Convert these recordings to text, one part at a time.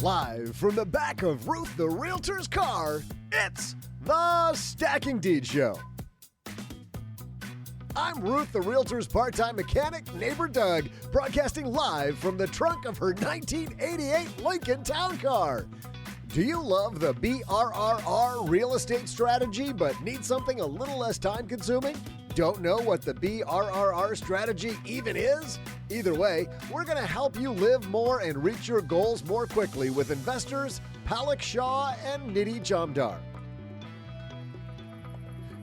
Live from the back of Ruth the Realtor's car, it's the Stacking Deed Show. I'm Ruth the Realtor's part-time mechanic, neighbor Doug, broadcasting live from the trunk of her 1988 Lincoln Town Car. Do you love the BRRR real estate strategy but need something a little less time-consuming? Don't know what the BRRR strategy even is? Either way, we're going to help you live more and reach your goals more quickly with investors Palak, Shah, and Niti Jamda.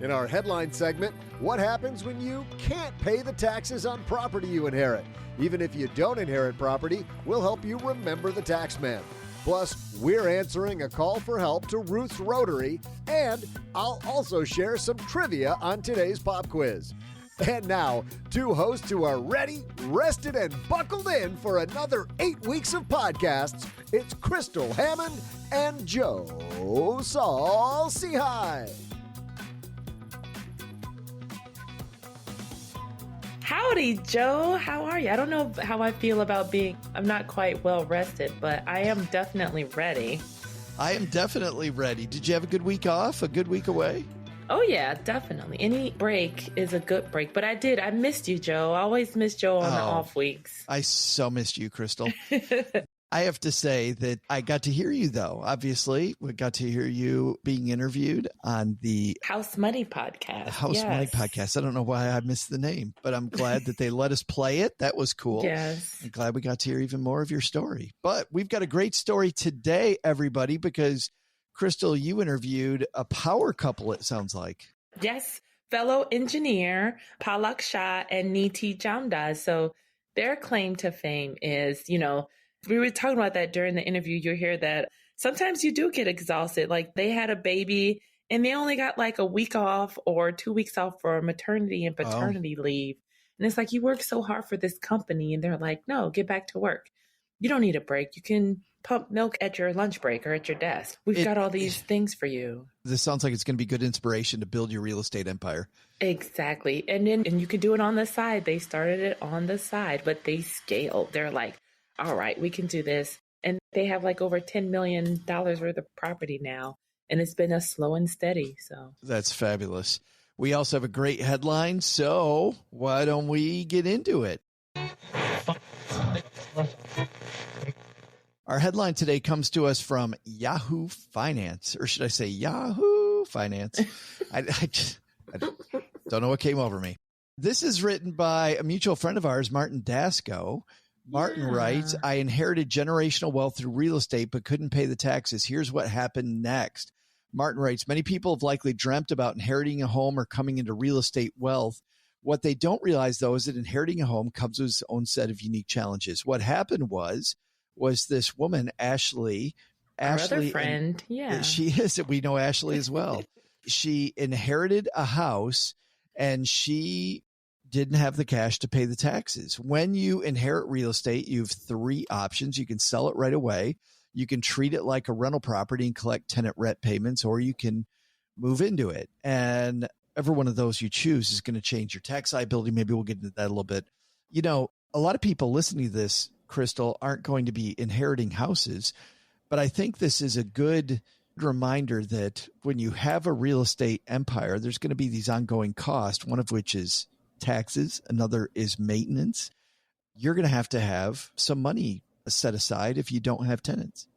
In our headline segment, what happens when you can't pay the taxes on property you inherit? Even if you don't inherit property, we'll help you remember the tax man. Plus, we're answering a call for help to Ruth's Rotary, and I'll also share some trivia on today's pop quiz. And now, two hosts who are ready, rested, and buckled in for another 8 weeks of podcasts. It's Crystal Hammond and Joe Saul-Sehy. Howdy, Joe. How are you? I don't know how I feel about I'm not quite well rested, but I am definitely ready. I am definitely ready. Did you have a good week off? A good week away? Oh, yeah, definitely. Any break is a good break. But I missed you, Joe. I always miss Joe on the off weeks. I so missed you, Crystal. I have to say that I got to hear you, though. Obviously, we got to hear you being interviewed on the House Money podcast. Money podcast. I don't know why I missed the name, but I'm glad that they let us play it. That was cool. Yes. I'm glad we got to hear even more of your story. But we've got a great story today, everybody, because Crystal, you interviewed a power couple, it sounds like. Yes. Fellow engineer Palak, Shah, and Niti Jamda. So their claim to fame is, we were talking about that during the interview. You hear that sometimes you do get exhausted. Like they had a baby and they only got like a week off or 2 weeks off for maternity and paternity leave. And it's like, you work so hard for this company. And they're like, no, get back to work. You don't need a break. You can pump milk at your lunch break or at your desk. We've got all these things for you. This sounds like it's going to be good inspiration to build your real estate empire. Exactly. And you could do it on the side. They started it on the side, but they scaled. They're like, all right, we can do this. And they have like over $10 million worth of property now. And it's been a slow and steady. So that's fabulous. We also have a great headline. So why don't we get into it? Our headline today comes to us from Yahoo Finance, or should I say Yahoo Finance? I don't know what came over me. This is written by a mutual friend of ours, Martin Dasco. Martin writes, I inherited generational wealth through real estate, but couldn't pay the taxes. Here's what happened next. Martin writes, many people have likely dreamt about inheriting a home or coming into real estate wealth. What they don't realize, though, is that inheriting a home comes with its own set of unique challenges. What happened was this woman, Ashley. Our other friend. Yeah. She is. We know Ashley as well. She inherited a house and she didn't have the cash to pay the taxes. When you inherit real estate, you have three options. You can sell it right away. You can treat it like a rental property and collect tenant rent payments, or you can move into it. And every one of those you choose is going to change your tax liability. Maybe we'll get into that a little bit. A lot of people listening to this, Crystal, aren't going to be inheriting houses, but I think this is a good reminder that when you have a real estate empire, there's going to be these ongoing costs, one of which is taxes, another is maintenance. You're going to have some money set aside if you don't have tenants.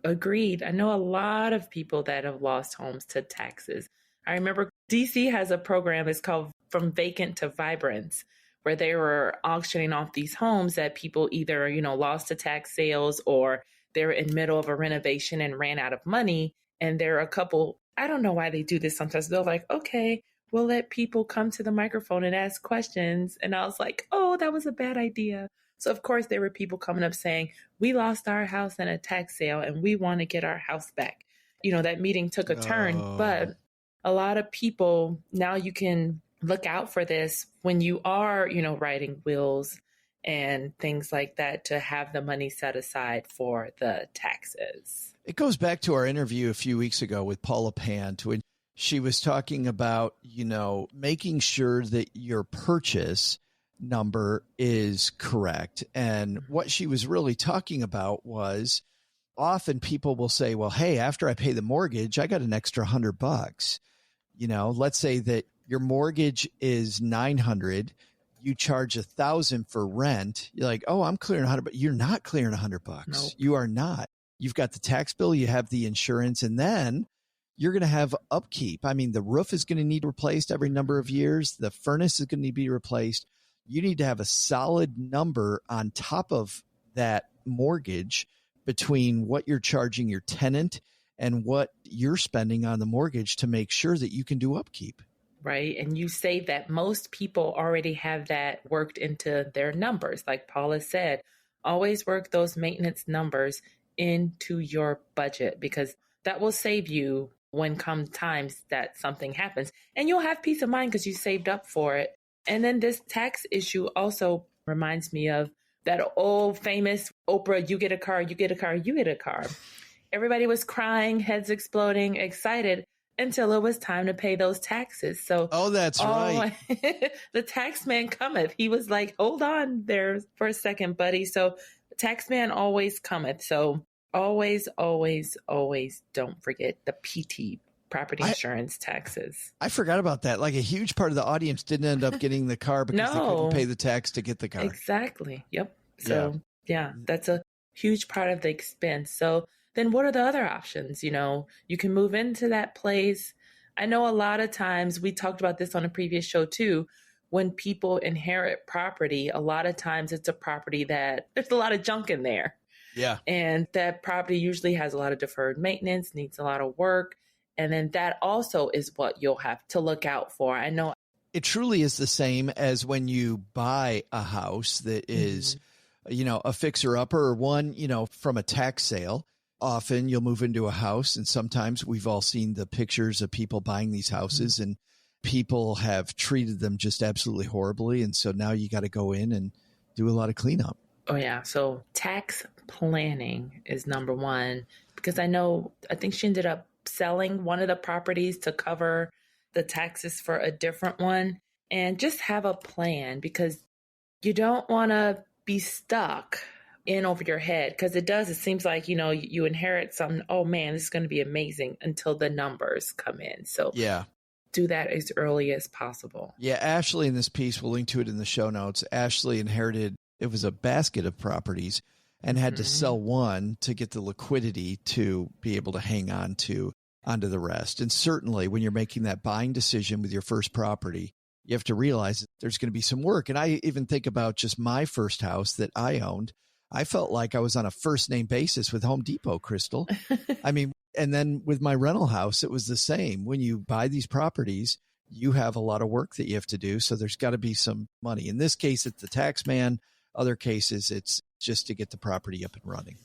Agreed. I know a lot of people that have lost homes to taxes. I remember DC has a program, it's called From Vacant to Vibrance, where they were auctioning off these homes that people either, lost to tax sales or they were in middle of a renovation and ran out of money. And there are a couple, I don't know why they do this sometimes. They're like, okay, we'll let people come to the microphone and ask questions. And I was like, oh, that was a bad idea. So, of course, there were people coming up saying, we lost our house in a tax sale and we want to get our house back. That meeting took a turn. But a lot of people, now you can look out for this when you are, writing wills and things like that to have the money set aside for the taxes. It goes back to our interview a few weeks ago with Paula Pant, when She was talking about, making sure that your purchase number is correct. And what she was really talking about was often people will say, well, hey, after I pay the mortgage, I got an extra $100. Let's say that your mortgage is $900. You charge $1,000 for rent. You're like, oh, I'm clearing $100, but you're not clearing $100. Nope. You are not. You've got the tax bill, you have the insurance, and then you're going to have upkeep. I mean, the roof is going to need replaced every number of years. The furnace is going to need to be replaced. You need to have a solid number on top of that mortgage between what you're charging your tenant and what you're spending on the mortgage to make sure that you can do upkeep. Right. And you say that most people already have that worked into their numbers. Like Paula said, always work those maintenance numbers into your budget, because that will save you when come times that something happens, and you'll have peace of mind because you saved up for it. And then this tax issue also reminds me of that old famous Oprah, you get a car, you get a car, you get a car. Everybody was crying, heads exploding, excited until it was time to pay those taxes. So, that's right. The tax man cometh. He was like, hold on there for a second, buddy. So the tax man always cometh. So always, always, always don't forget the PT, property insurance taxes. I forgot about that. Like a huge part of the audience didn't end up getting the car because they couldn't pay the tax to get the car. Exactly. Yep. So yeah, that's a huge part of the expense. So then what are the other options? You can move into that place. I know a lot of times, we talked about this on a previous show too, when people inherit property, a lot of times it's a property that there's a lot of junk in there. Yeah. And that property usually has a lot of deferred maintenance, needs a lot of work. And then that also is what you'll have to look out for. I know it truly is the same as when you buy a house that is, a fixer-upper or one, from a tax sale. Often you'll move into a house, and sometimes we've all seen the pictures of people buying these houses, and people have treated them just absolutely horribly. And so now you got to go in and do a lot of cleanup. Oh, yeah. So tax planning is number one, because I think she ended up selling one of the properties to cover the taxes for a different one. And just have a plan, because you don't want to be stuck in over your head, because it seems like, you inherit something. Oh man, this is going to be amazing, until the numbers come in. So yeah, do that as early as possible. Yeah. Ashley, in this piece, we'll link to it in the show notes. Ashley inherited, it was a basket of properties, and had to sell one to get the liquidity to be able to hang on onto the rest. And certainly when you're making that buying decision with your first property, you have to realize that there's going to be some work. And I even think about just my first house that I owned. I felt like I was on a first name basis with Home Depot, Crystal. I mean, and then with my rental house, it was the same. When you buy these properties, you have a lot of work that you have to do. So there's got to be some money. In this case, it's the tax man. Other cases, it's just to get the property up and running.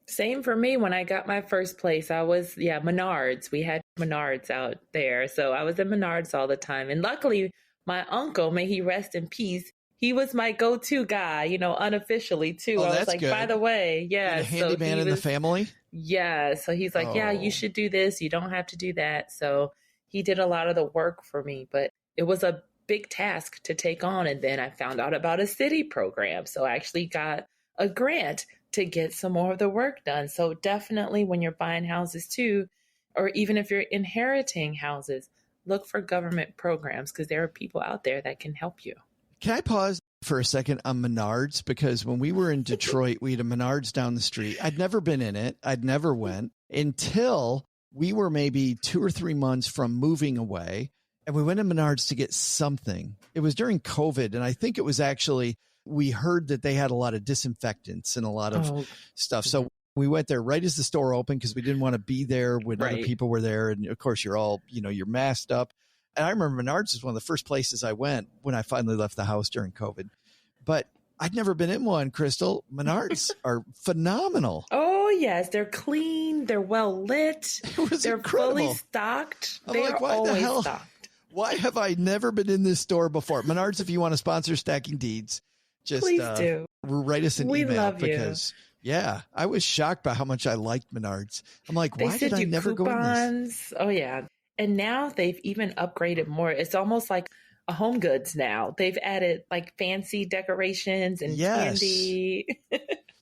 Same for me. When I got my first place, I was, Menards. We had Menards out there. So I was at Menards all the time. And luckily, my uncle, may he rest in peace, he was my go-to guy, unofficially too. Oh, I was like, good. By the way, a handyman in the family? Yeah. So he's like, yeah, you should do this. You don't have to do that. So he did a lot of the work for me, but it was a big task to take on. And then I found out about a city program. So I actually got a grant to get some more of the work done. So definitely when you're buying houses too, or even if you're inheriting houses, look for government programs, because there are people out there that can help you. Can I pause for a second on Menards? Because when we were in Detroit, we had a Menards down the street. I'd never been in it. I'd never went until we were maybe 2 or 3 months from moving away. And we went to Menards to get something. It was during COVID. And I think it was actually, we heard that they had a lot of disinfectants and a lot of stuff. So we went there right as the store opened, because we didn't want to be there when other people were there. And of course, you're all, you're masked up. And I remember Menards is one of the first places I went when I finally left the house during COVID. But I'd never been in one, Crystal. Menards are phenomenal. Oh, yes. They're clean. They're well lit. They're incredible. Fully stocked. I'm They like, are why the always hell? stocked. Why have I never been in this store before? Menards, if you want to sponsor Stacking Deeds, just Please do. Write us an We email, love because I was shocked by how much I liked Menards. I'm like, They why did send I you never go in this? coupons. Oh, yeah. And now they've even upgraded more. It's almost like a home goods now. They've added like fancy decorations and candy.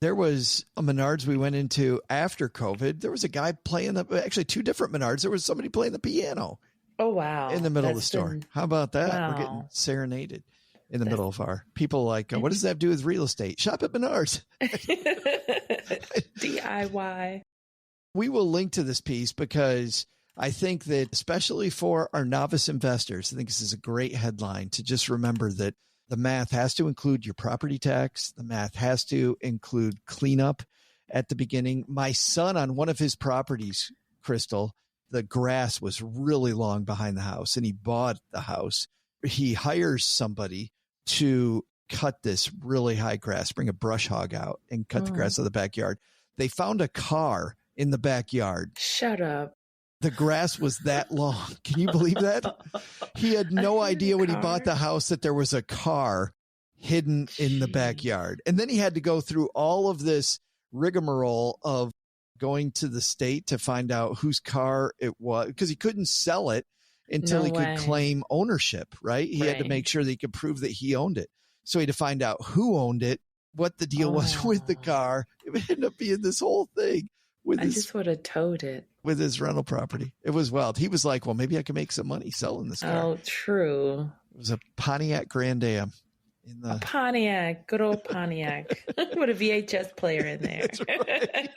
There was a Menards we went into after COVID. There was a guy playing actually two different Menards. There was somebody playing the piano. Oh, wow. In the middle of the store. How about that? Wow. We're getting serenaded in the middle of our people like, what does that have to do with real estate? Shop at Menards. DIY. We will link to this piece because I think that especially for our novice investors, I think this is a great headline to just remember that the math has to include your property tax. The math has to include cleanup at the beginning. My son on one of his properties, Crystal, the grass was really long behind the house and he bought the house. He hires somebody to cut this really high grass, bring a brush hog out and cut the grass out of the backyard. They found a car in the backyard. Shut up. The grass was that long. Can you believe that? He had no idea when he bought the house that there was a car hidden in the backyard. And then he had to go through all of this rigmarole of going to the state to find out whose car it was because he couldn't sell it until he could claim ownership, right? He had to make sure that he could prove that he owned it. So he had to find out who owned it, what the deal was with the car. It would end up being this whole thing. I just would have towed it. With his rental property. It was wild. He was like, well, maybe I can make some money selling this car. Oh, true. It was a Pontiac Grand Am. A Pontiac, good old Pontiac. With a VHS player in there. That's right.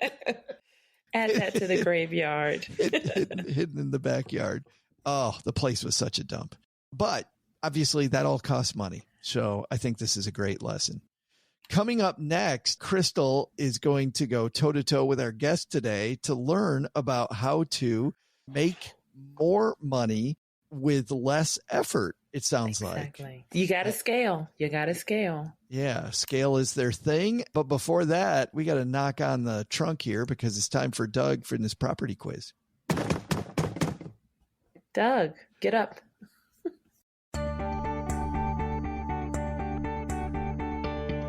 Add that to the graveyard. hidden in the backyard. Oh, the place was such a dump. But obviously that all costs money. So I think this is a great lesson. Coming up next, Crystal is going to go toe-to-toe with our guest today to learn about how to make more money with less effort, it sounds like. You got to scale. Yeah, scale is their thing. But before that, we got to knock on the trunk here because it's time for Doug for this property quiz. Doug, get up.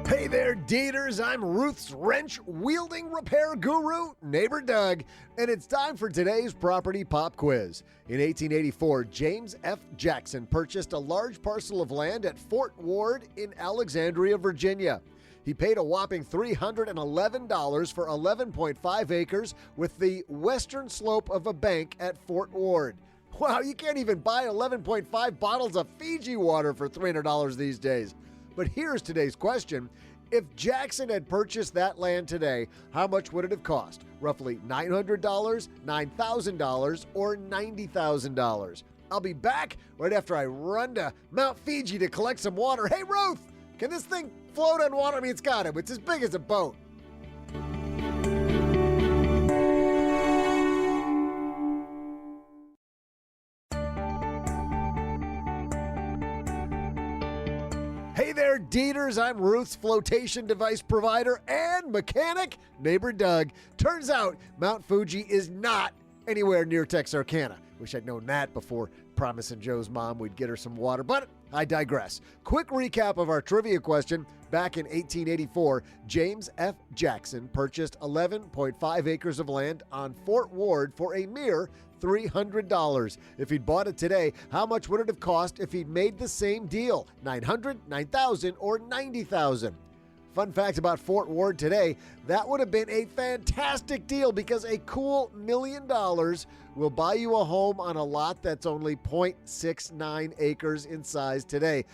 Hey there, daters. I'm Ruth's wrench-wielding repair guru, Neighbor Doug, and it's time for today's property pop quiz. In 1884, James F. Jackson purchased a large parcel of land at Fort Ward in Alexandria, Virginia. He paid a whopping $311 for 11.5 acres with the western slope of a bank at Fort Ward. Wow, you can't even buy 11.5 bottles of Fiji water for $300 these days. But here's today's question. If Jackson had purchased that land today, how much would it have cost? Roughly $900, $9,000, or $90,000? I'll be back right after I run to Mount Fiji to collect some water. Hey, Ruth, can this thing float on water? I mean, it's got it. It's as big as a boat. Hey there, daters. I'm Ruth's flotation device provider and mechanic, Neighbor Doug. Turns out Mount Fuji is not anywhere near Texarkana. Wish I'd known that before promising Joe's mom we'd get her some water, but I digress. Quick recap of our trivia question. Back in 1884, James F. Jackson purchased 11.5 acres of land on Fort Ward for a mere $300. If he'd bought it today, how much would it have cost if he'd made the same deal? $900, $9,000, or $90,000? Fun fact about Fort Ward today, that would have been a fantastic deal because a cool $1 million will buy you a home on a lot that's only 0.69 acres in size today.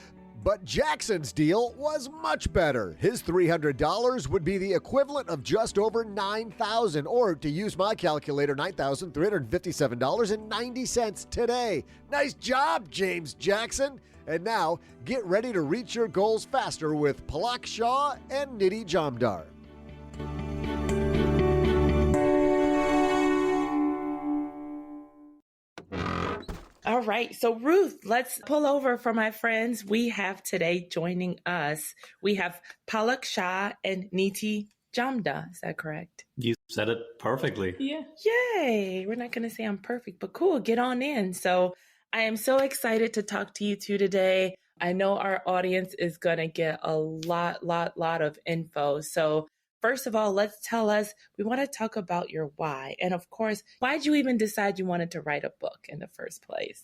But Jackson's deal was much better. His $300 would be the equivalent of just over $9,000, or to use my calculator, $9,357.90 today. Nice job, James Jackson. And now, get ready to reach your goals faster with Palak, Shah, and Niti Jamda. All right. So, Ruth, let's pull over for my friends. We have today joining us, we have Palak, Shah, and Niti Jamda. Is that correct? You said it perfectly. Yeah. Yay. We're not going to say I'm perfect, but cool. Get on in. So I am so excited to talk to you two today. I know our audience is going to get a lot of info. So first of all, we want to talk about your why. And of course, why did you even decide you wanted to write a book in the first place?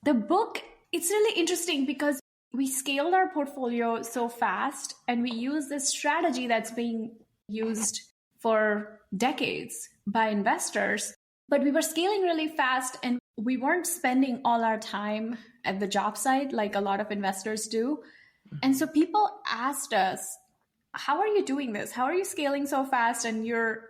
The book, it's really interesting because we scaled our portfolio so fast and we use this strategy that's being used for decades by investors, but we were scaling really fast and we weren't spending all our time at the job site like a lot of investors do. And so people asked us, how are you doing this? How are you scaling so fast and you're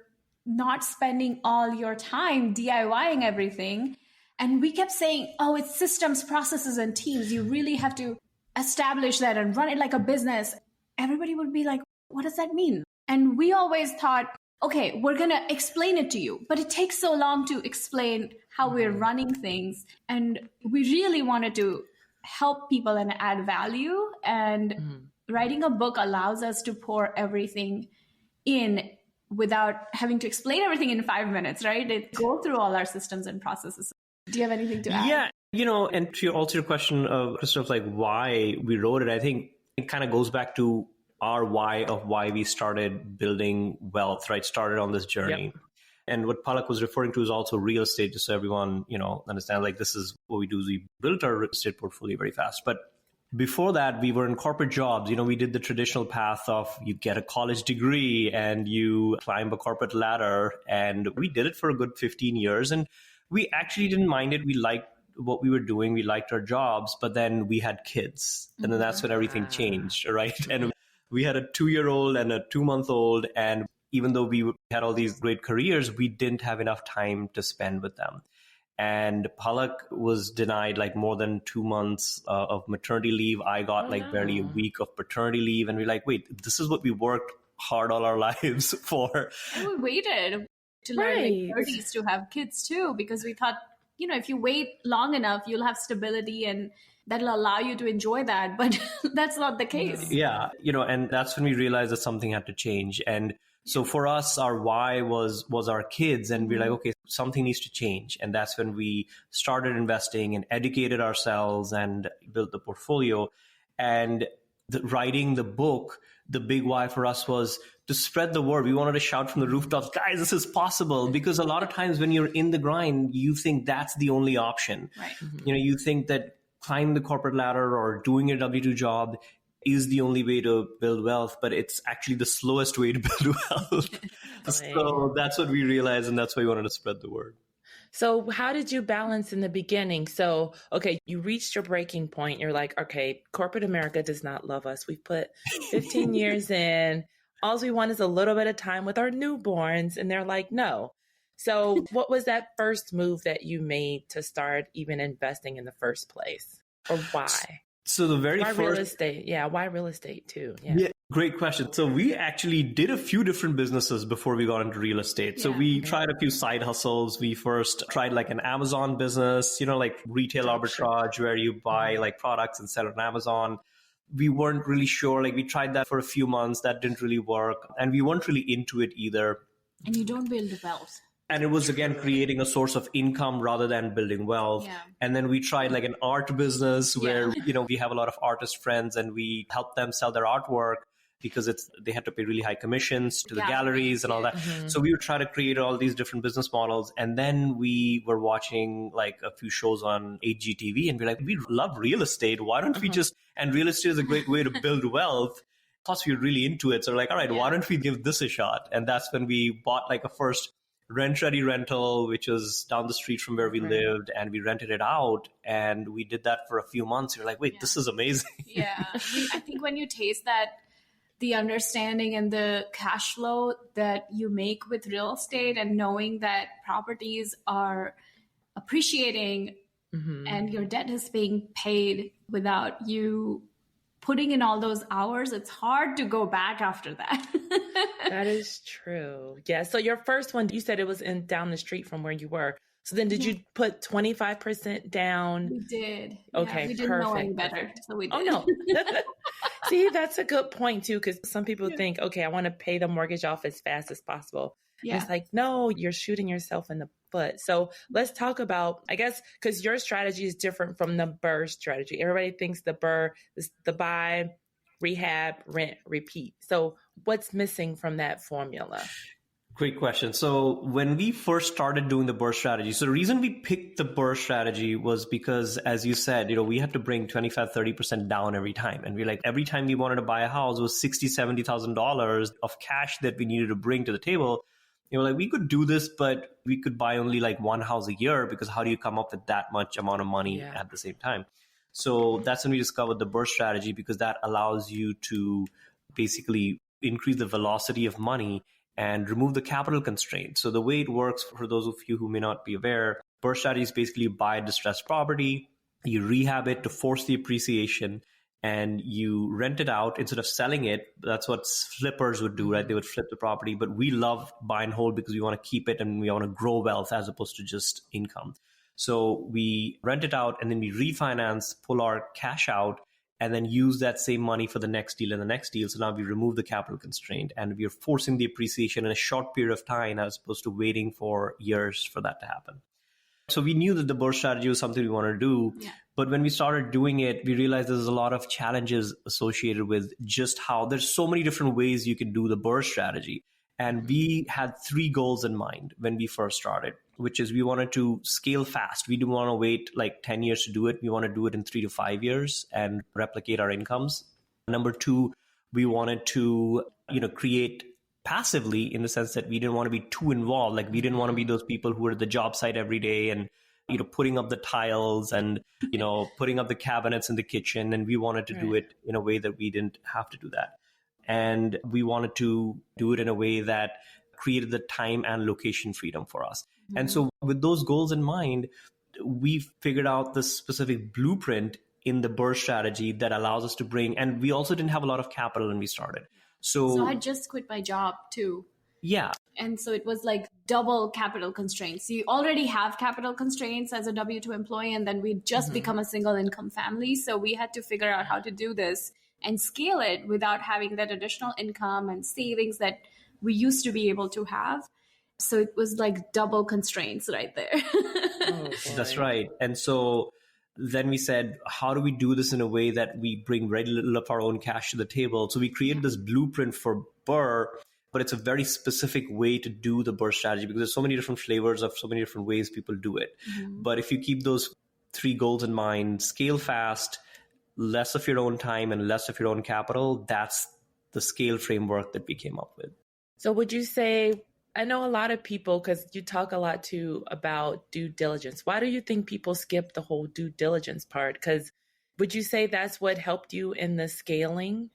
not spending all your time DIYing everything? And we kept saying, oh, it's systems, processes, and teams. You really have to establish that and run it like a business. Everybody would be like, what does that mean? And we always thought, okay, we're going to explain it to you, but it takes so long to explain how we're running things. And we really wanted to help people and add value. And writing a book allows us to pour everything in without having to explain everything in 5 minutes, right? It go through all our systems and processes. Do you have anything to add? Yeah, and to your question of Christoph, like why we wrote it, I think it kind of goes back to our why of why we started building wealth, right? Started on this journey. Yep. And what Palak was referring to is also real estate, just so everyone, understand, like this is what we do is we built our real estate portfolio very fast. But before that, we were in corporate jobs. We did the traditional path of you get a college degree and you climb a corporate ladder. And we did it for a good 15 years. And we actually didn't mind it. We liked what we were doing. We liked our jobs, but then we had kids. And then that's when everything changed, right? And we had a 2-year-old and a 2-month-old. And even though we had all these great careers, we didn't have enough time to spend with them. And Palak was denied like more than 2 months of maternity leave. I got barely a week of paternity leave. And we're like, wait, this is what we worked hard all our lives for. And we waited to learn in 30s to have kids too, because we thought, if you wait long enough, you'll have stability and that'll allow you to enjoy that. But that's not the case. Yeah. And that's when we realized that something had to change. And so for us, our why was our kids. And we're like, okay, something needs to change. And that's when we started investing and educated ourselves and built the portfolio. And writing the book, the big why for us was to spread the word. We wanted to shout from the rooftops, guys, this is possible. Because a lot of times when you're in the grind, you think that's the only option. Right. You think that climbing the corporate ladder or doing a W-2 job is the only way to build wealth, but it's actually the slowest way to build wealth. So that's what we realized, and that's why we wanted to spread the word. So how did you balance in the beginning? So, okay, you reached your breaking point. You're like, okay, corporate America does not love us. We've put 15 years in. All we want is a little bit of time with our newborns. And they're like, no. So what was that first move that you made to start even investing in the first place? Or why? So the very why first... real estate? Yeah, why real estate too? Yeah, great question. So we actually did a few different businesses before we got into real estate. So we tried a few side hustles. We first tried like an Amazon business, like retail arbitrage where you buy like products and sell it on Amazon. We weren't really sure. Like we tried that for a few months. That didn't really work. And we weren't really into it either. And you don't build wealth. And it was, again, creating a source of income rather than building wealth. Yeah. And then we tried like an art business where, we have a lot of artist friends and we help them sell their artwork because they had to pay really high commissions to the galleries and all that. Mm-hmm. So we would try to create all these different business models. And then we were watching like a few shows on HGTV and we're like, we love real estate. Why don't we just, and real estate is a great way to build wealth. Plus we're really into it. So we're like, all right, why don't we give this a shot? And that's when we bought like a first rent-ready rental, which was down the street from where we lived, and we rented it out. And we did that for a few months. You're like, wait, this is amazing. Yeah. I think when you taste that, the understanding and the cash flow that you make with real estate and knowing that properties are appreciating and your debt is being paid without you putting in all those hours, it's hard to go back after that. That is true. Yeah. So your first one, you said it was down the street from where you were. So then did you put 25% down? We did. Okay, we didn't know any better. So we did. Oh, no. See, that's a good point too, because some people think, okay, I want to pay the mortgage off as fast as possible. Yeah. And it's like, no, you're shooting yourself in the foot. So let's talk about, I guess, because your strategy is different from the BRRRR strategy. Everybody thinks the BRRRR is the buy, rehab, rent, repeat. So what's missing from that formula? Great question. So when we first started doing the BRRRR strategy, so the reason we picked the BRRRR strategy was because, as you said, we had to bring 25, 30% down every time. And we're like, every time we wanted to buy a house, it was $60,000, $70,000 of cash that we needed to bring to the table. Like, we could do this, but we could buy only like one house a year, because how do you come up with that much amount of money at the same time? So that's when we discovered the BRRRR strategy, because that allows you to basically increase the velocity of money and remove the capital constraints. So the way it works, for those of you who may not be aware, BRRRR strategy is basically you buy distressed property, you rehab it to force the appreciation, and you rent it out instead of selling it. That's what flippers would do, right? They would flip the property, but we love buy and hold because we want to keep it and we want to grow wealth as opposed to just income. So we rent it out and then we refinance, pull our cash out, and then use that same money for the next deal and the next deal. So now we remove the capital constraint and we are forcing the appreciation in a short period of time as opposed to waiting for years for that to happen. So we knew that the BRRRR strategy was something we wanted to do. Yeah. But when we started doing it, we realized there's a lot of challenges associated with just how there's so many different ways you can do the BRRRR strategy. And we had 3 goals in mind when we first started, which is we wanted to scale fast. We didn't want to wait like 10 years to do it. We want to do it in 3 to 5 years and replicate our incomes. Number 2, we wanted to, create passively, in the sense that we didn't want to be too involved. Like, we didn't want to be those people who are at the job site every day and, putting up the tiles and, putting up the cabinets in the kitchen. And we wanted to do it in a way that we didn't have to do that. And we wanted to do it in a way that created the time and location freedom for us. Mm-hmm. And so with those goals in mind, we figured out the specific blueprint in the BRRRR strategy that allows us to bring, and we also didn't have a lot of capital when we started. So I just quit my job too. Yeah. And so it was like double capital constraints. You already have capital constraints as a W-2 employee, and then we just become a single income family. So we had to figure out how to do this and scale it without having that additional income and savings that we used to be able to have. So it was like double constraints right there. That's right. And so then we said, how do we do this in a way that we bring very little of our own cash to the table? So we created this blueprint for BRRRR, but it's a very specific way to do the BRRRR strategy, because there's so many different flavors of so many different ways people do it. Mm-hmm. But if you keep those 3 goals in mind, scale fast, less of your own time and less of your own capital, that's the scale framework that we came up with. So would you say, I know a lot of people, because you talk a lot too about due diligence. Why do you think people skip the whole due diligence part? Because would you say that's what helped you in the scaling?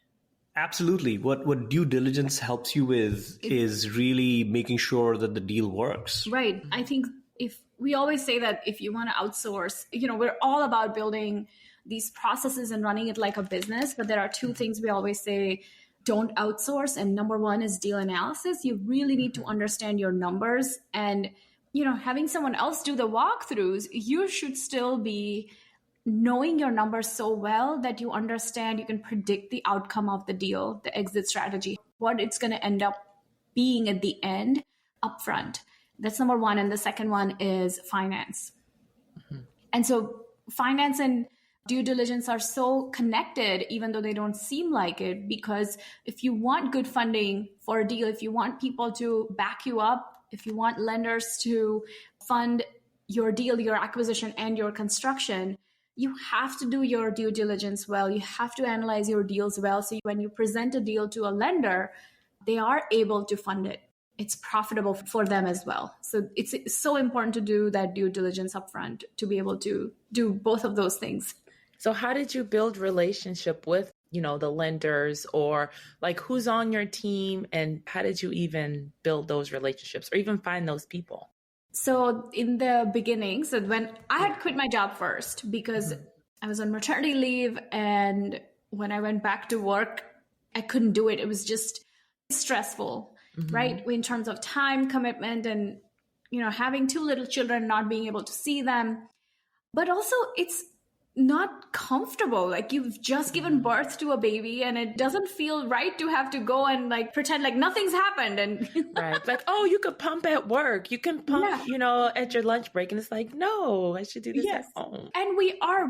Absolutely. What due diligence helps you with is really making sure that the deal works. Right. I think if we always say that if you want to outsource, we're all about building these processes and running it like a business. But there are 2 things we always say, don't outsource. And number 1 is deal analysis. You really need to understand your numbers, and, having someone else do the walkthroughs, you should still be knowing your numbers so well that you understand, you can predict the outcome of the deal, the exit strategy, what it's going to end up being at the end upfront. That's number 1. And the second one is finance. Mm-hmm. And so finance and due diligence are so connected, even though they don't seem like it, because if you want good funding for a deal, if you want people to back you up, if you want lenders to fund your deal, your acquisition, and your construction, you have to do your due diligence well. You have to analyze your deals well. So when you present a deal to a lender, they are able to fund it. It's profitable for them as well. So it's so important to do that due diligence upfront to be able to do both of those things. So how did you build relationship with, the lenders, or like who's on your team, and how did you even build those relationships or even find those people? So in the beginning, so when I had quit my job first because I was on maternity leave, and when I went back to work, I couldn't do it. It was just stressful, right? In terms of time commitment and, having 2 little children, not being able to see them. But also it's not comfortable. Like, you've just given birth to a baby and it doesn't feel right to have to go and like pretend like nothing's happened. And right. Like, oh, you could pump at work. You can pump, at your lunch break. And it's like, no, I should do this at home. And we are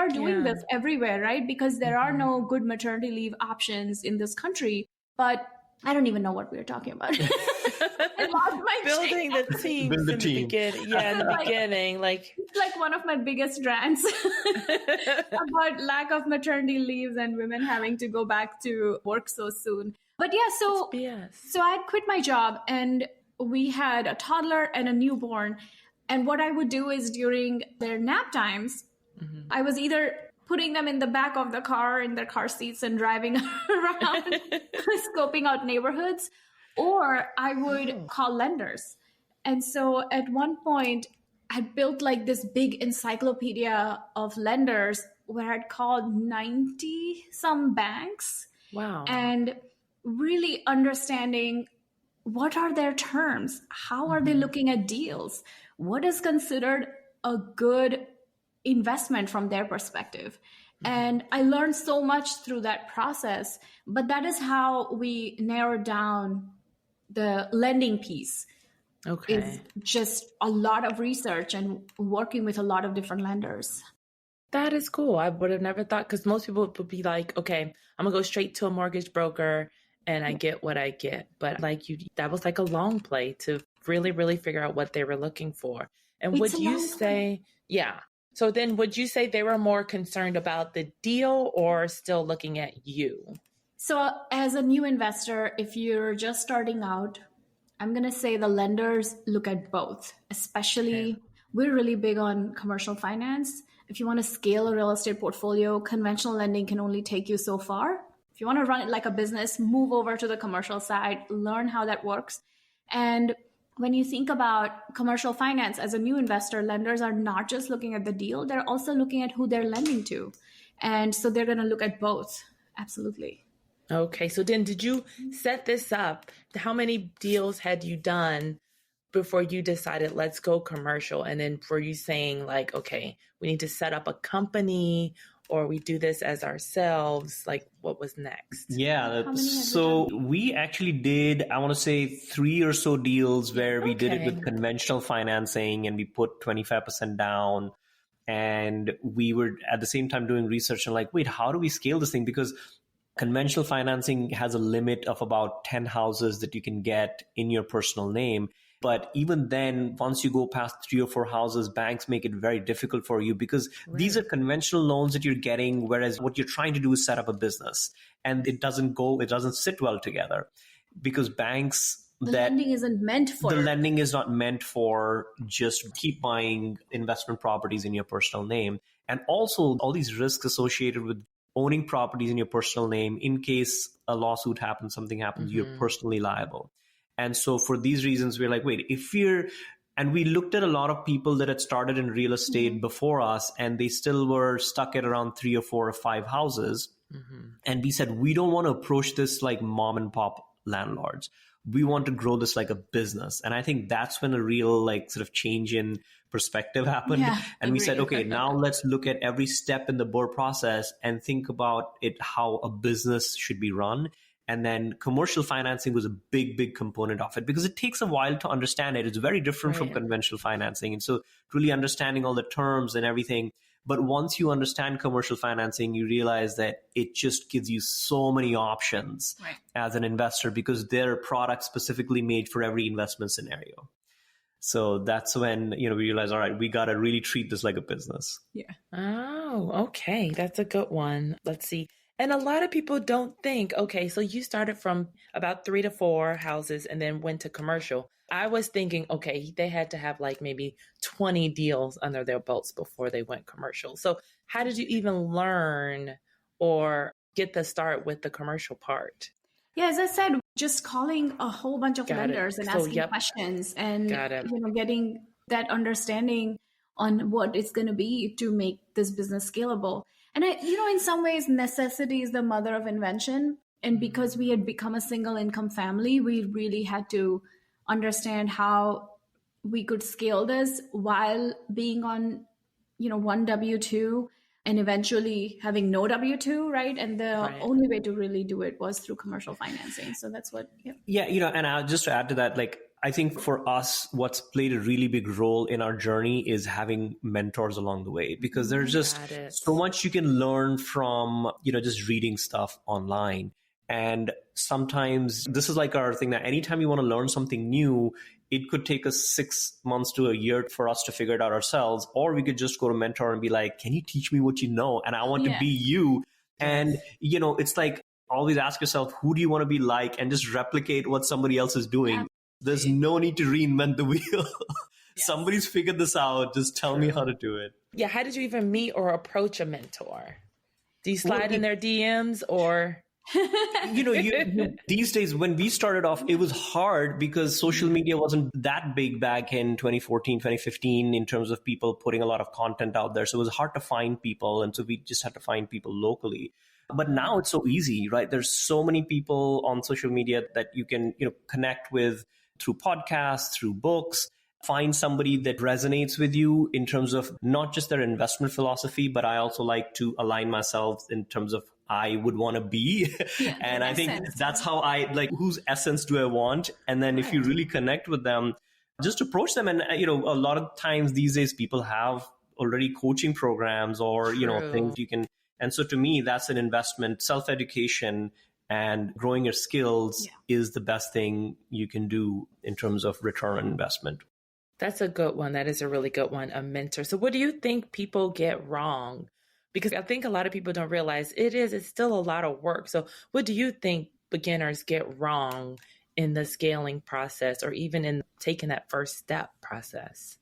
doing this everywhere, right? Because there are no good maternity leave options in this country. but I don't even know what we were talking about. I lost my Building the teams Build the in team. the beginning. Yeah, in the beginning. Like, It's like one of my biggest rants about lack of maternity leaves and women having to go back to work so soon. But yeah, so BS. so I quit my job and we had a toddler and a newborn. And what I would do is during their nap times, I was either putting them in the back of the car in their car seats and driving around, scoping out neighborhoods, or I would call lenders. And so at one point, I built like this big encyclopedia of lenders where I'd called 90 some banks Wow. and really understanding what are their terms? How are they looking at deals? What is considered a good investment from their perspective? And I learned so much through that process, but that is how we narrowed down the lending piece. Okay. Is just a lot of research and working with a lot of different lenders. That is cool. I would have never thought, because most people would be like, okay, I'm gonna go straight to a mortgage broker and I get what I get. But like you, that was like a long play to really, really figure out what they were looking for. And It's would a you long say, yeah. So then would you say they were more concerned about the deal or still looking at you? So as a new investor, if you're just starting out, I'm going to say the lenders look at both, especially we're really big on commercial finance. If you want to scale a real estate portfolio, conventional lending can only take you so far. If you want to run it like a business, move over to the commercial side, learn how that works. And when you think about commercial finance as a new investor, lenders are not just looking at the deal, they're also looking at who they're lending to. And so they're going to look at both. Absolutely. Okay, so then did you set this up? How many deals had you done before you decided, let's go commercial? And then were you saying like, okay, we need to set up a company or we do this as ourselves? Like what was next? Yeah. So we actually did, I want to say 3 or so deals where we did it with conventional financing and we put 25% down. And we were at the same time doing research and like, wait, how do we scale this thing? Because conventional financing has a limit of about 10 houses that you can get in your personal name. But even then, once you go past 3 or 4 houses, banks make it very difficult for you because these are conventional loans that you're getting, whereas what you're trying to do is set up a business. And it doesn't sit well together because banks... The lending isn't meant for... The lending is not meant for just keep buying investment properties in your personal name. And also all these risks associated with owning properties in your personal name, in case a lawsuit happens, something happens, you're personally liable. And so for these reasons, we're like, wait, and we looked at a lot of people that had started in real estate before us, and they still were stuck at around 3 or 4 or 5 houses. And we said, we don't want to approach this like mom and pop landlords. We want to grow this like a business. And I think that's when a real like sort of change in perspective happened. Yeah, and we said, okay, now let's look at every step in the BOR process and think about it, how a business should be run. And then commercial financing was a big, big component of it because it takes a while to understand it. It's very different from conventional financing. And so really understanding all the terms and everything. But once you understand commercial financing, you realize that it just gives you so many options as an investor because they're products specifically made for every investment scenario. So that's when, we realize, all right, we got to really treat this like a business. Yeah. Oh, okay. That's a good one. Let's see. And a lot of people don't think, okay, so you started from about 3 to 4 houses and then went to commercial. I was thinking, okay, they had to have like maybe 20 deals under their belts before they went commercial. So how did you even learn or get the start with the commercial part? Yeah, as I said, just calling a whole bunch of lenders and asking questions and getting that understanding on what it's going to be to make this business scalable. And in some ways, necessity is the mother of invention. And because we had become a single income family, we really had to understand how we could scale this while being on, one W-2 and eventually having no W-2, right? And the only way to really do it was through commercial financing. So that's what, and just to add to that, like, I think for us, what's played a really big role in our journey is having mentors along the way, because there's just so much you can learn from, just reading stuff online. And sometimes this is like our thing that anytime you want to learn something new, it could take us 6 months to a year for us to figure it out ourselves. Or we could just go to mentor and be like, can you teach me what you know? And I want to be you. And, it's like, always ask yourself, who do you want to be like? And just replicate what somebody else is doing. There's no need to reinvent the wheel. Somebody's figured this out. Just tell me how to do it. Yeah. How did you even meet or approach a mentor? Do you slide in their DMs or? These days, when we started off, it was hard because social media wasn't that big back in 2014, 2015 in terms of people putting a lot of content out there. So it was hard to find people. And so we just had to find people locally. But now it's so easy, right? There's so many people on social media that you can, connect with through podcasts, through books. Find somebody that resonates with you in terms of not just their investment philosophy, but I also like to align myself in terms of I would want to be. And I think that's how I like, whose essence do I want? And then if you really connect with them, just approach them. And, a lot of times these days people have already coaching programs or, things you can. And so to me, that's an investment. Self-education and growing your skills is the best thing you can do in terms of return on investment. That's a good one. That is a really good one, a mentor. So what do you think people get wrong? Because I think a lot of people don't realize it's still a lot of work. So what do you think beginners get wrong in the scaling process or even in taking that first step process?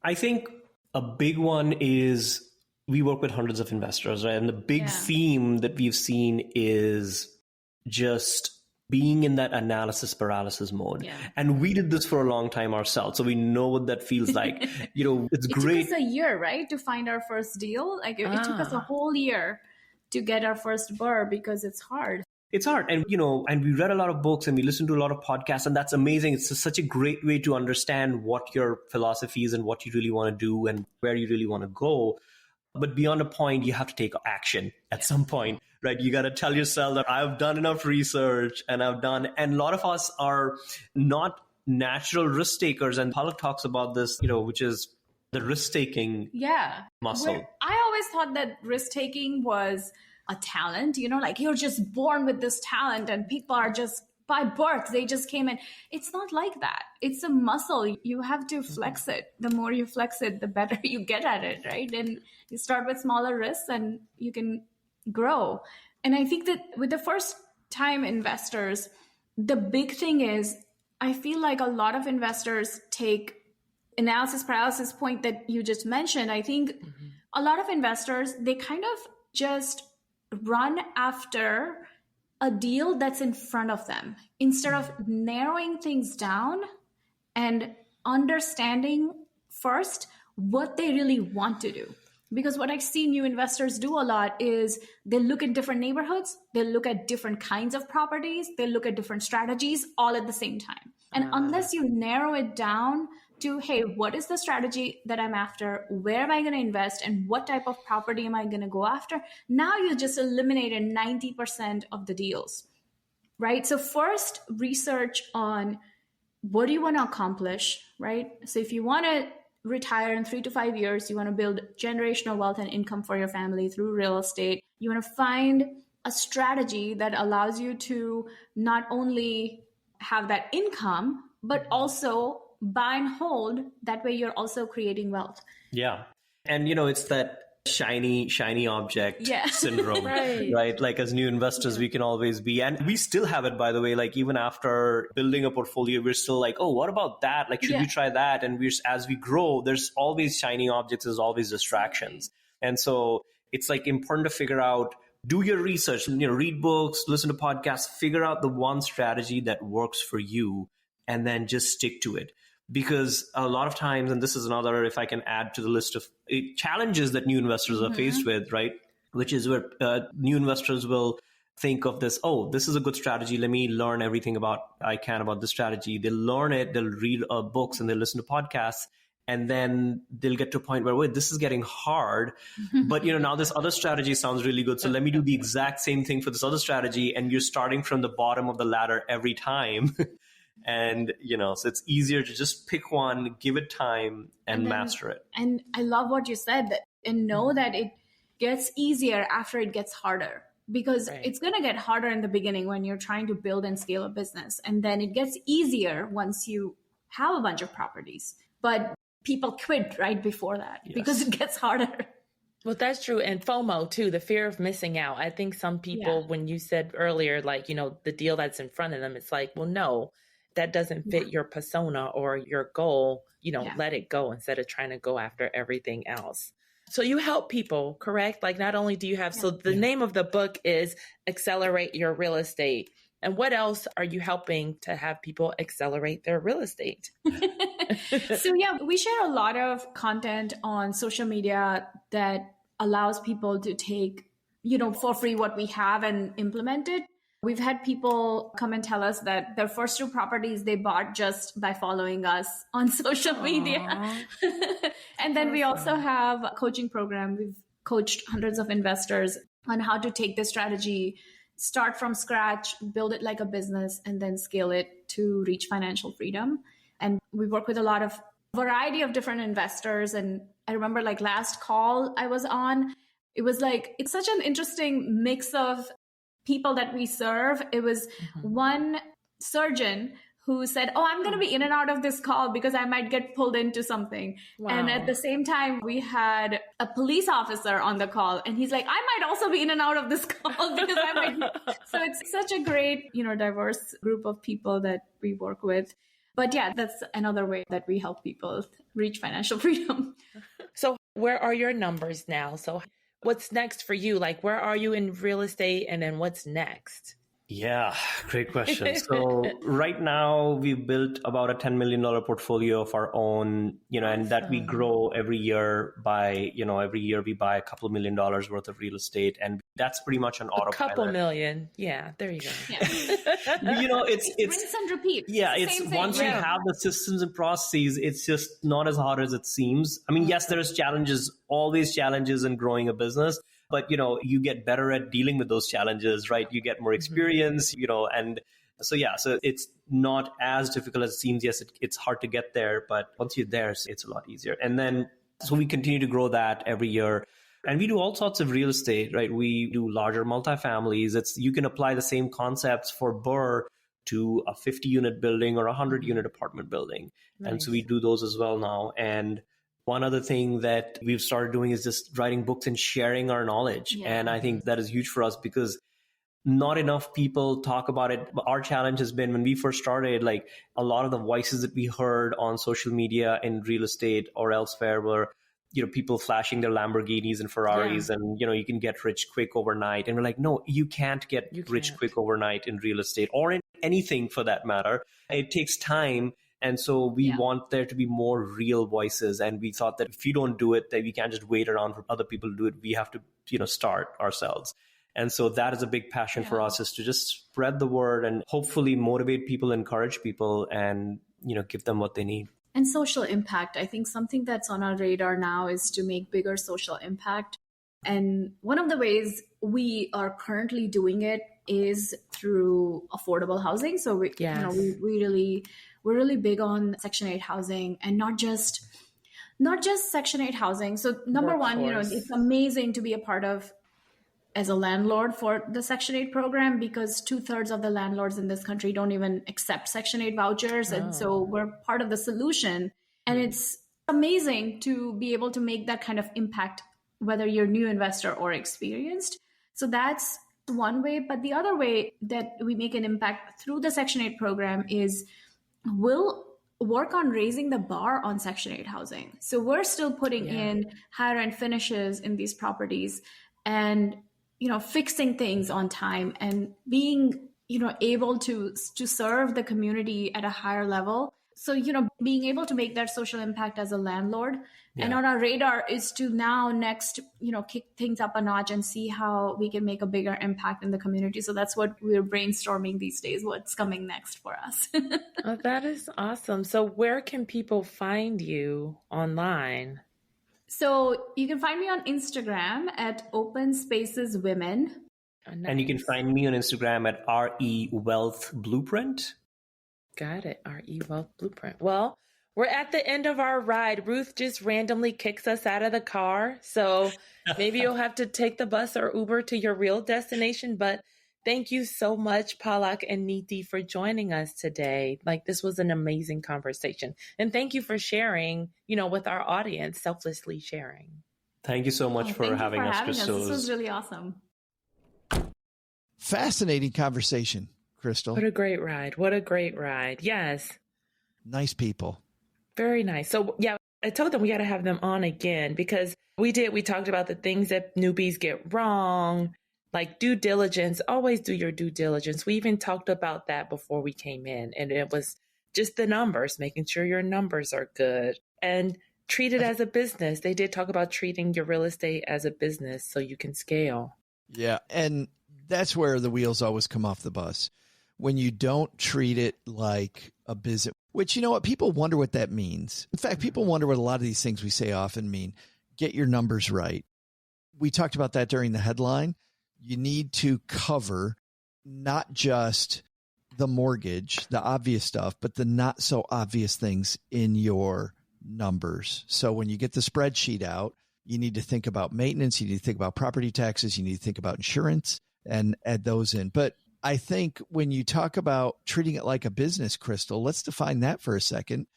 I think a big one is we work with hundreds of investors, right? And the big theme that we've seen is just being in that analysis paralysis mode. And we did this for a long time ourselves. So we know what that feels like. It's great. It took us a year, right? To find our first deal. Like it took us a whole year to get our first burr because it's hard. It's hard. And, and we read a lot of books and we listened to a lot of podcasts, and that's amazing. It's such a great way to understand what your philosophy is and what you really want to do and where you really want to go. But beyond a point, you have to take action at some point, right? You got to tell yourself that I've done enough research and and a lot of us are not natural risk takers. And Palak talks about this, which is the risk-taking muscle. I always thought that risk-taking was a talent, like you're just born with this talent and people are just by birth, they just came in. It's not like that. It's a muscle. You have to flex it. The more you flex it, the better you get at it, right? And you start with smaller risks and you can grow. And I think that with the first time investors, the big thing is, I feel like a lot of investors take analysis paralysis point that you just mentioned. I think a lot of investors, they kind of just run after a deal that's in front of them instead of narrowing things down and understanding first what they really want to do. Because what I see new investors do a lot is they look at different neighborhoods, they look at different kinds of properties, they look at different strategies all at the same time. And unless you narrow it down to, hey, what is the strategy that I'm after? Where am I going to invest? And what type of property am I going to go after? Now you just eliminated 90% of the deals, right? So first, research on what do you want to accomplish, right? So if you want to retire in 3 to 5 years, you want to build generational wealth and income for your family through real estate, you want to find a strategy that allows you to not only have that income, but also buy and hold. That way you're also creating wealth. Yeah. And, it's that shiny object syndrome, right? Like as new investors, we can always be, and we still have it, by the way, like even after building a portfolio, we're still like, oh, what about that? Like, should we try that? And as we grow, there's always shiny objects, there's always distractions. And so it's like important to figure out, do your research, read books, listen to podcasts, figure out the one strategy that works for you, and then just stick to it. Because a lot of times, and this is another, if I can add to the list of challenges that new investors are faced with, right? Which is where new investors will think of this, oh, this is a good strategy. Let me learn everything I can about this strategy. They'll learn it, they'll read books and they'll listen to podcasts. And then they'll get to a point where, wait, this is getting hard. But, now this other strategy sounds really good. So let me do the exact same thing for this other strategy. And you're starting from the bottom of the ladder every time. And, so it's easier to just pick one, give it time and master it. And I love what you said, and know that it gets easier after it gets harder. because it's going to get harder in the beginning when you're trying to build and scale a business. And then it gets easier once you have a bunch of properties. But people quit right before that because it gets harder. Well, that's true. And FOMO too, the fear of missing out. I think some people, when you said earlier, like, the deal that's in front of them, it's like, well, no, that doesn't fit your persona or your goal, let it go instead of trying to go after everything else. So you help people, correct? Like not only do you have, so the name of the book is Accelerate Your Real Estate. And what else are you helping to have people accelerate their real estate? So we share a lot of content on social media that allows people to take, for free what we have and implement it. We've had people come and tell us that their first 2 properties they bought just by following us on social media. And then we also have a coaching program. We've coached hundreds of investors on how to take this strategy, start from scratch, build it like a business, and then scale it to reach financial freedom. And we work with a lot of variety of different investors. And I remember like last call I was on, it was like, it's such an interesting mix of people that we serve. It was one surgeon who said, oh, I'm going to be in and out of this call because I might get pulled into something. Wow. And at the same time, we had a police officer on the call and he's like, I might also be in and out of this call because I might. So it's such a great, diverse group of people that we work with. But that's another way that we help people reach financial freedom. So where are your numbers now? So what's next for you? Like, where are you in real estate? And then what's next? Yeah, great question. So right now we've built about a $10 million portfolio of our own, and that we grow every year by, every year we buy a couple $1 million worth of real estate. And that's pretty much an autopilot. A couple million. Yeah, there you go. Yeah. It's rinse and repeat. Yeah, it's once you have the systems and processes, it's just not as hard as it seems. I mean, yes, there's challenges, always challenges in growing a business. But, you get better at dealing with those challenges, right? You get more experience, and so it's not as difficult as it seems. Yes, it's hard to get there, but once you're there, it's a lot easier. And then, so we continue to grow that every year. And we do all sorts of real estate, right? We do larger multifamilies. You can apply the same concepts for BRRRR to a 50-unit building or a 100-unit apartment building. Nice. And so we do those as well now. And one other thing that we've started doing is just writing books and sharing our knowledge. Yeah. And I think that is huge for us because not enough people talk about it. Our challenge has been when we first started, like a lot of the voices that we heard on social media in real estate or elsewhere were, people flashing their Lamborghinis and Ferraris and, you can get rich quick overnight. And we're like, no, you can't get rich quick overnight in real estate or in anything for that matter. It takes time. And so we want there to be more real voices. And we thought that if you don't do it, that we can't just wait around for other people to do it. We have to, start ourselves. And so that is a big passion for us, is to just spread the word and hopefully motivate people, encourage people, and, give them what they need. And social impact. I think something that's on our radar now is to make bigger social impact. And one of the ways we are currently doing it is through affordable housing. So we're really big on Section 8 housing, and not just Section 8 housing. So number one, it's amazing to be a part of as a landlord for the Section 8 program, because 2/3 of the landlords in this country don't even accept Section 8 vouchers. Oh. And so we're part of the solution. And it's amazing to be able to make that kind of impact, whether you're a new investor or experienced. So that's one way. But the other way that we make an impact through the Section 8 program is we'll work on raising the bar on Section 8 housing. So we're still putting in higher end finishes in these properties and, fixing things on time and being, able to serve the community at a higher level. So, being able to make that social impact as a landlord. Yeah. And on our radar is to now next, kick things up a notch and see how we can make a bigger impact in the community. So that's what we're brainstorming these days, what's coming next for us. Oh, that is awesome. So where can people find you online? So you can find me on Instagram at Open Spaces Women. Oh, nice. And you can find me on Instagram at RE Wealth Blueprint. Got it. RE Wealth Blueprint. Well, We're at the end of our ride. Ruth just randomly kicks us out of the car. So maybe you'll have to take the bus or Uber to your real destination. But thank you so much, Palak and Niti, for joining us today. Like, this was an amazing conversation. And thank you for sharing, with our audience, selflessly sharing. Thank you so much for having us, Crystal. This was really awesome. Fascinating conversation, Crystal. What a great ride. What a great ride. Yes. Nice people. Very nice. So yeah, I told them we got to have them on again because we talked about the things that newbies get wrong, like due diligence. Always do your due diligence. We even talked about that before we came in, and it was just the numbers, making sure your numbers are good and treat it as a business. They did talk about treating your real estate as a business so you can scale. Yeah. And that's where the wheels always come off the bus. When you don't treat it like a business, which, people wonder what that means. In fact, people wonder what a lot of these things we say often mean. Get your numbers right. We talked about that during the headline. You need to cover not just the mortgage, the obvious stuff, but the not so obvious things in your numbers. So when you get the spreadsheet out, you need to think about maintenance. You need to think about property taxes. You need to think about insurance and add those in. But I think when you talk about treating it like a business, Crystal, let's define that for a second.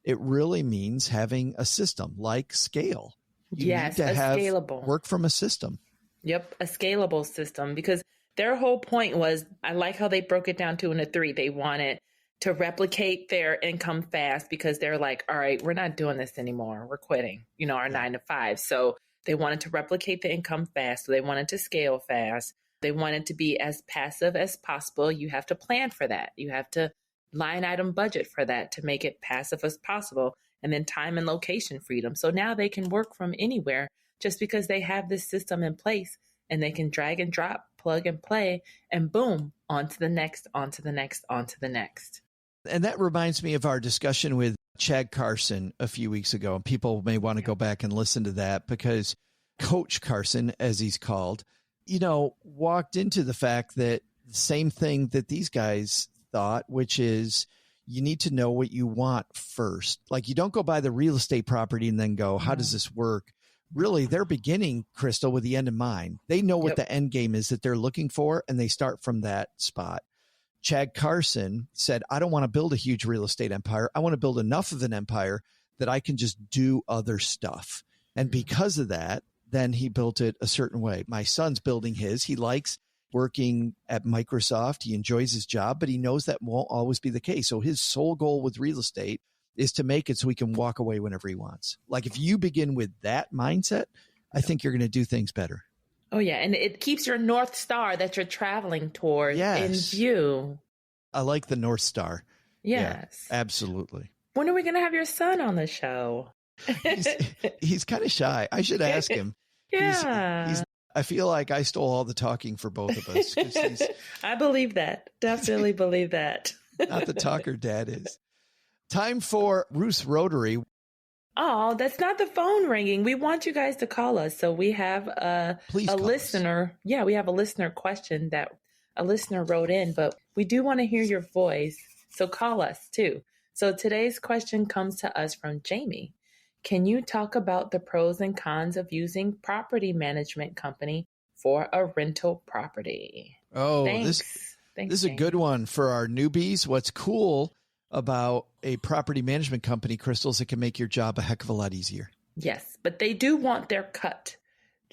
It really means having a system like scale. You need to have scalable work from a system. Yep, a scalable system, because their whole point was, I like how they broke it down 2 and 3. They wanted to replicate their income fast because they're like, all right, we're not doing this anymore. We're quitting, our 9 to 5. So they wanted to replicate the income fast. So they wanted to scale fast. They want it to be as passive as possible. You have to plan for that. You have to line item budget for that to make it passive as possible. And then time and location freedom. So now they can work from anywhere just because they have this system in place, and they can drag and drop, plug and play, and boom, on to the next, on to the next, on to the next. And that reminds me of our discussion with Chad Carson a few weeks ago. And people may want to go back and listen to that because Coach Carson, as he's called, walked into the fact that the same thing that these guys thought, which is you need to know what you want first. Like, you don't go buy the real estate property and then go, how does this work? Really, they're beginning, Crystal, with the end in mind. They know what the end game is that they're looking for, and they start from that spot. Chad Carson said, I don't want to build a huge real estate empire. I want to build enough of an empire that I can just do other stuff. And because of that, then he built it a certain way. My son's building his. He likes working at Microsoft. He enjoys his job, but he knows that won't always be the case. So his sole goal with real estate is to make it so he can walk away whenever he wants. Like, if you begin with that mindset, I think you're going to do things better. Oh, yeah. And it keeps your North Star that you're traveling toward in view. I like the North Star. Yes. Yeah, absolutely. When are we going to have your son on the show? He's kind of shy. I should ask him. Yeah. I feel like I stole all the talking for both of us. I believe that. Definitely believe that. Not the talker dad is. Time for Ruth's Rotary. Oh, that's not the phone ringing. We want you guys to call us. So we have a listener. Yeah, we have a listener question that a listener wrote in, but we do want to hear your voice. So call us too. So today's question comes to us from Jamie. Can you talk about the pros and cons of using property management company for a rental property? Oh, Thanks, this is a good one for our newbies. What's cool about a property management company, Crystal, is it can make your job a heck of a lot easier. Yes, but they do want their cut.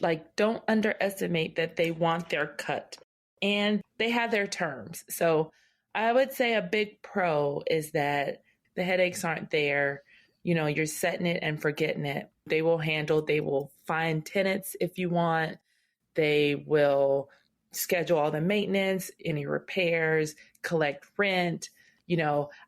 Like, don't underestimate that they want their cut. And they have their terms. So I would say a big pro is that the headaches aren't there. You're setting it and forgetting it. They will find tenants if you want. They will schedule all the maintenance, any repairs, collect rent.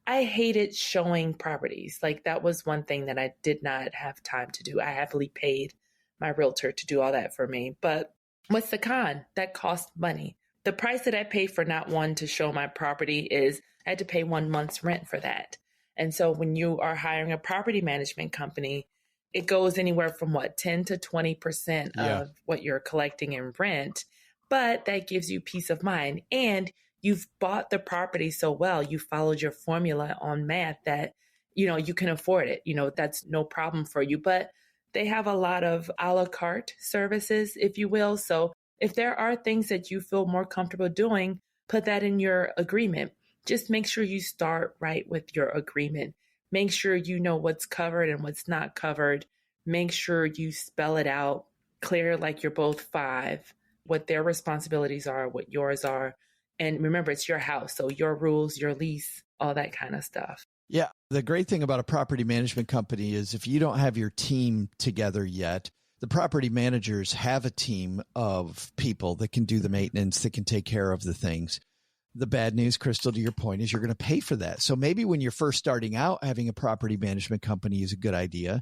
I hated showing properties. Like, that was one thing that I did not have time to do. I happily paid my realtor to do all that for me. But what's the con? That costs money. The price that I pay for not one to show my property is I had to pay 1 month's rent for that. And so when you are hiring a property management company, it goes anywhere from 10 to 20% of what you're collecting in rent. But that gives you peace of mind. And you've bought the property so well, you followed your formula on math that you can afford it. That's no problem for you. But they have a lot of a la carte services, if you will. So if there are things that you feel more comfortable doing, put that in your agreement. Just make sure you start right with your agreement. Make sure you know what's covered and what's not covered. Make sure you spell it out clear, like you're both 5, what their responsibilities are, what yours are. And remember, it's your house. So your rules, your lease, all that kind of stuff. Yeah. The great thing about a property management company is if you don't have your team together yet, the property managers have a team of people that can do the maintenance, that can take care of the things. The bad news, Crystal, to your point, is you're going to pay for that. So maybe when you're first starting out, having a property management company is a good idea.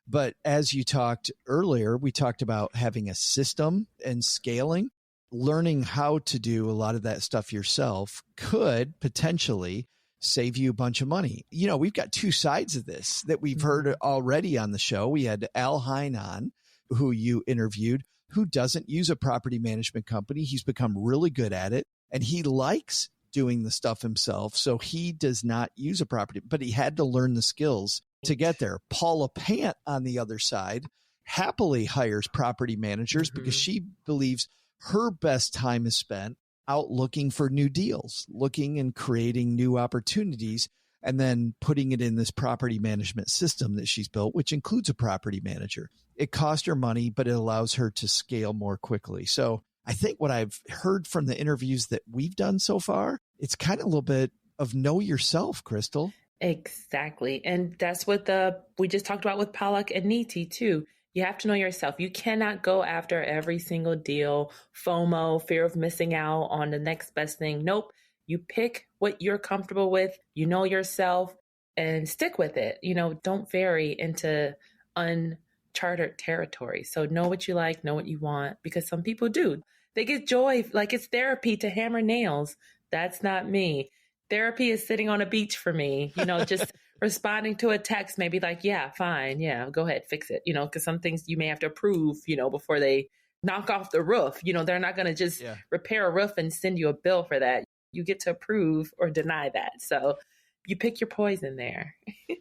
But as you talked earlier, we talked about having a system and scaling. Learning how to do a lot of that stuff yourself could potentially save you a bunch of money. We've got 2 sides of this that we've heard already on the show. We had Al Hine on, who you interviewed, who doesn't use a property management company. He's become really good at it, and he likes doing the stuff himself. So he does not use a property, but he had to learn the skills to get there. Paula Pant, on the other side, happily hires property managers because she believes her best time is spent out looking for new deals, looking and creating new opportunities, and then putting it in this property management system that she's built, which includes a property manager. It costs her money, but it allows her to scale more quickly. So I think what I've heard from the interviews that we've done so far, it's kind of a little bit of know yourself, Crystal. Exactly. And that's what we just talked about with Palak and Niti too. You have to know yourself. You cannot go after every single deal, FOMO, fear of missing out on the next best thing. Nope. You pick what you're comfortable with, you know yourself, and stick with it. Don't vary into uncharted territory. So know what you like, know what you want, because some people do. They get joy, like it's therapy to hammer nails. That's not me. Therapy is sitting on a beach for me, just responding to a text, maybe like, yeah, fine. Yeah, go ahead, fix it. Because some things you may have to approve, before they knock off the roof. They're not going to just repair a roof and send you a bill for that. You get to approve or deny that. So you pick your poison there.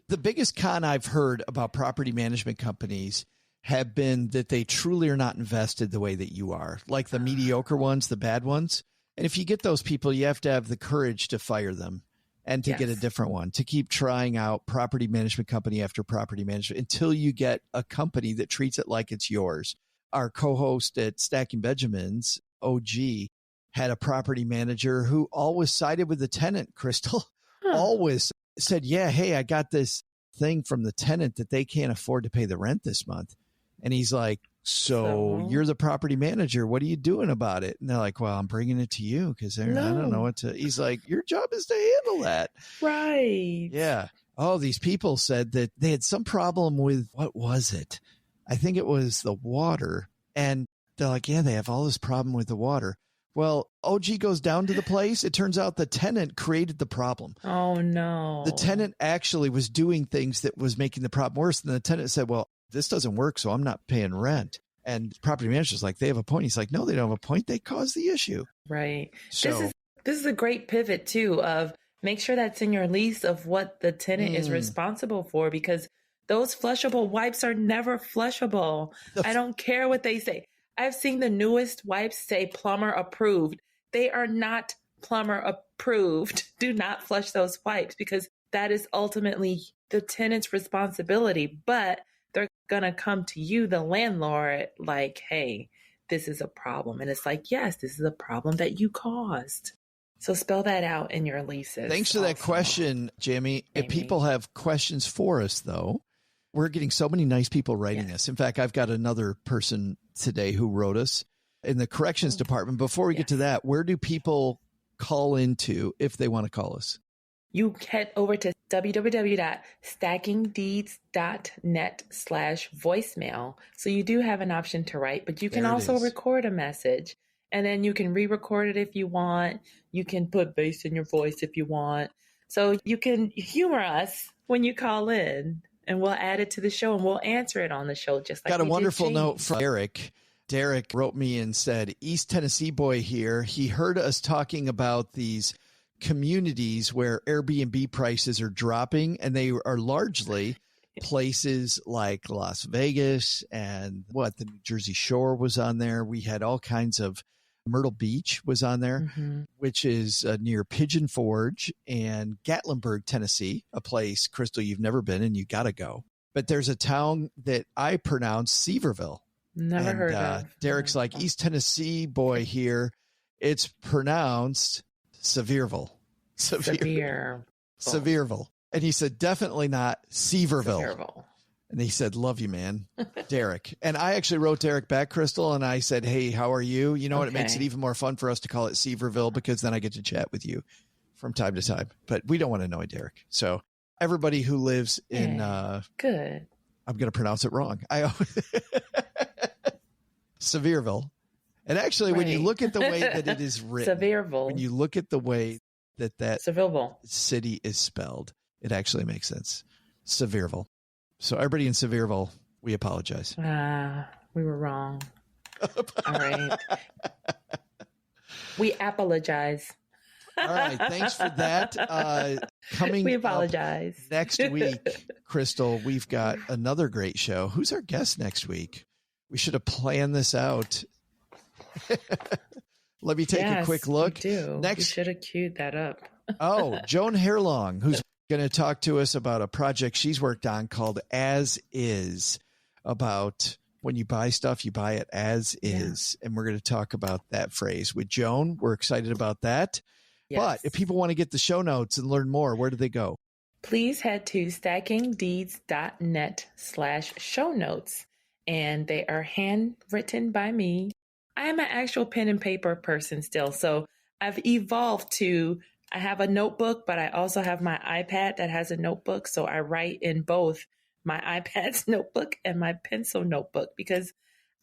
The biggest con I've heard about property management companies have been that they truly are not invested the way that you are, like the mediocre ones, the bad ones. And if you get those people, you have to have the courage to fire them and to get a different one, to keep trying out property management company after property management until you get a company that treats it like it's yours. Our co-host at Stacking Benjamins, OG, had a property manager who always sided with the tenant, Crystal. Always said, yeah, hey, I got this thing from the tenant that they can't afford to pay the rent this month. And he's like, so you're the property manager. What are you doing about it? And they're like, well, I'm bringing it to you because I don't know what to. He's like, your job is to handle that. Right. Yeah. Oh, these people said that they had some problem with, what was it? I think it was the water. And they're like, yeah, they have all this problem with the water. Well, OG goes down to the place. It turns out the tenant created the problem. Oh, no. The tenant actually was doing things that was making the problem worse. And the tenant said, well, this doesn't work, so I'm not paying rent. And property manager's like, they have a point. He's like, no, they don't have a point. They caused the issue. Right. So this is a great pivot too of make sure that's in your lease of what the tenant is responsible for, because those flushable wipes are never flushable. I don't care what they say. I've seen the newest wipes say plumber approved. They are not plumber approved. Do not flush those wipes because that is ultimately the tenant's responsibility. But they're going to come to you, the landlord, like, hey, this is a problem. And it's like, yes, this is a problem that you caused. So spell that out in your leases. Thanks for that question, Jamie. If people have questions for us, though, we're getting so many nice people writing us. In fact, I've got another person today who wrote us in the corrections department. Before we get to that, where do people call into if they want to call us? You head over to www.stackingdeeds.net/voicemail. So you do have an option to write, but you can also record a message, and then you can re-record it if you want. You can put bass in your voice if you want. So you can humor us when you call in, and we'll add it to the show and we'll answer it on the show. Just like got a wonderful note from Derek. Derek wrote me and said, East Tennessee boy here. He heard us talking about these communities where Airbnb prices are dropping, and they are largely places like Las Vegas and the New Jersey Shore was on there. We had all kinds of Myrtle Beach was on there, which is near Pigeon Forge, and Gatlinburg, Tennessee, a place, Crystal, you've never been and you got to go. But there's a town that I pronounce Sevierville. Never heard of. Derek's like, East Tennessee boy here. It's pronounced Sevierville. Sevierville. And he said, definitely not Sevierville. And he said, love you, man, Derek. And I actually wrote Derek back, Crystal, and I said, hey, how are you? You know what? It makes it even more fun for us to call it Sevierville, because then I get to chat with you from time to time. But we don't want to annoy Derek. So everybody who lives in good. I'm going to pronounce it wrong. Sevierville. And actually, when you look at the way that it is written, Sevierville. When you look at the way that Sevierville city is spelled, it actually makes sense. Sevierville. So everybody in Sevierville, we apologize. We were wrong. All right. We apologize. All right. Thanks for that. We apologize. Next week, Crystal, we've got another great show. Who's our guest next week? We should have planned this out. Let me take a quick look. You should have queued that up. Joan Hairlong, who's going to talk to us about a project she's worked on called As Is, about when you buy stuff, you buy it as is. And we're going to talk about that phrase with Joan. We're excited about that. Yes. But if people want to get the show notes and learn more, where do they go? Please head to stackingdeeds.net/show notes. And they are handwritten by me. I am an actual pen and paper person still. So I've evolved to, I have a notebook, but I also have my iPad that has a notebook. So I write in both my iPad's notebook and my pencil notebook, because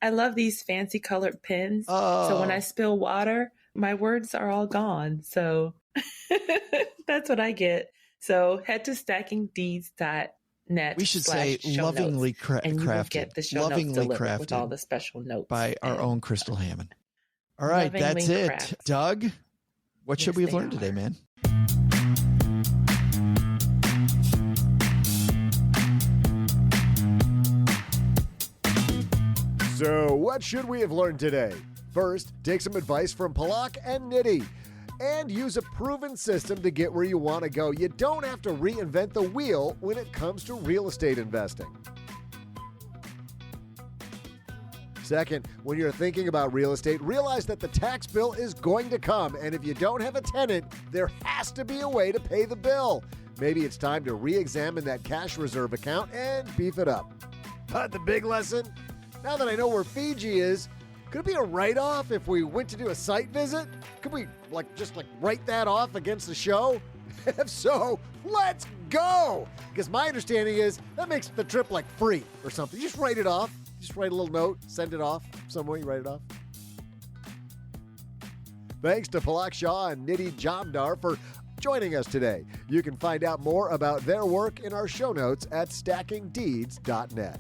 I love these fancy colored pens. So when I spill water, my words are all gone. So that's what I get. So head to stackingdeeds.net. We should say lovingly crafted. And you will get the show notes delivered with all the special notes. By our own Crystal Hammond. All right, that's it. Crafted. Doug, what should we have learned today, man? So, what should we have learned today? First, take some advice from Palak and Niti, and use a proven system to get where you want to go. You don't have to reinvent the wheel when it comes to real estate investing. Second, when you're thinking about real estate, realize that the tax bill is going to come, and if you don't have a tenant, there has to be a way to pay the bill. Maybe it's time to re-examine that cash reserve account and beef it up. But the big lesson? Now that I know where Fiji is, could it be a write-off if we went to do a site visit? Could we just write that off against the show? If so, let's go! Because my understanding is that makes the trip free or something. You just write it off. Just write a little note, send it off. Somewhere you write it off. Thanks to Palak, Shah, and Niti Jamda for joining us today. You can find out more about their work in our show notes at stackingdeeds.net.